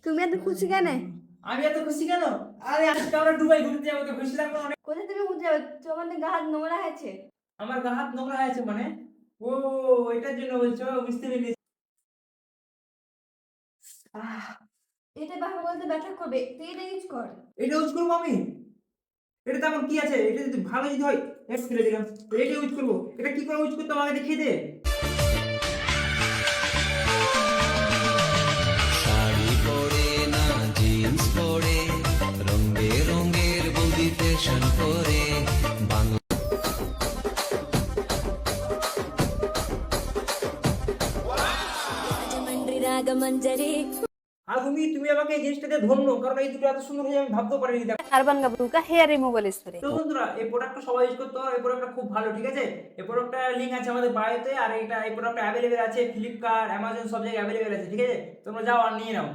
তুমি এত খুশি কেন? আমি এত খুশি কেন? আরে আজকে আমরা দুবাই ঘুরতে যাবো, তো খুশি লাগবে অনেক। কোথায় তুমি ঘুরতে যাবে? তোমার তো গা হাত নোংরা আছে। আমার গা হাত নোংরা হয়েছে মানে? ও, এটার জন্য বলছো? বুঝতে পেরেছি। আহ, এটা বাবা বলতে ব্যথা করবে, তুই এটা ইউজ কর। এটা ইউজ করবো আমি? এটা তেমন কি আছে? এটা যদি ভালো যদি হয়, একটু ফেলে দিলাম। এটা ইউজ করবো? এটা কি করে ইউজ করতে হবে আমাকে দেখিয়ে দে। শাড়ি পরে না জিন্স পরে, রং বেরঙের বৌদি ফ্যাশন করে বাংলা। রাজমন্ডি রাগমঞ্জরি আর তুমি আমাকে এই জিনিসটাতে ধন্য, কারণ এই দুটো এত সুন্দর হয়ে আমি ভাবতেও পারিনি। দেখো अर्बन गबरू का हेयर रिमूवल स्प्रे। তো বন্ধুরা, এই প্রোডাক্টটা সবাই ইউজ করতে পারো। এই প্রোডাক্টটা খুব ভালো, ঠিক আছে? এই প্রোডাক্টটার লিঙ্ক আছে আমাদের বায়োতে, আর এই প্রোডাক্টটা অ্যাভেলেবেল আছে ফ্লিপকার্ট, অ্যামাজন, সব জায়গায় অ্যাভেলেবেল আছে, ঠিক আছে? তোমরা যাও আর নিয়ে নাও।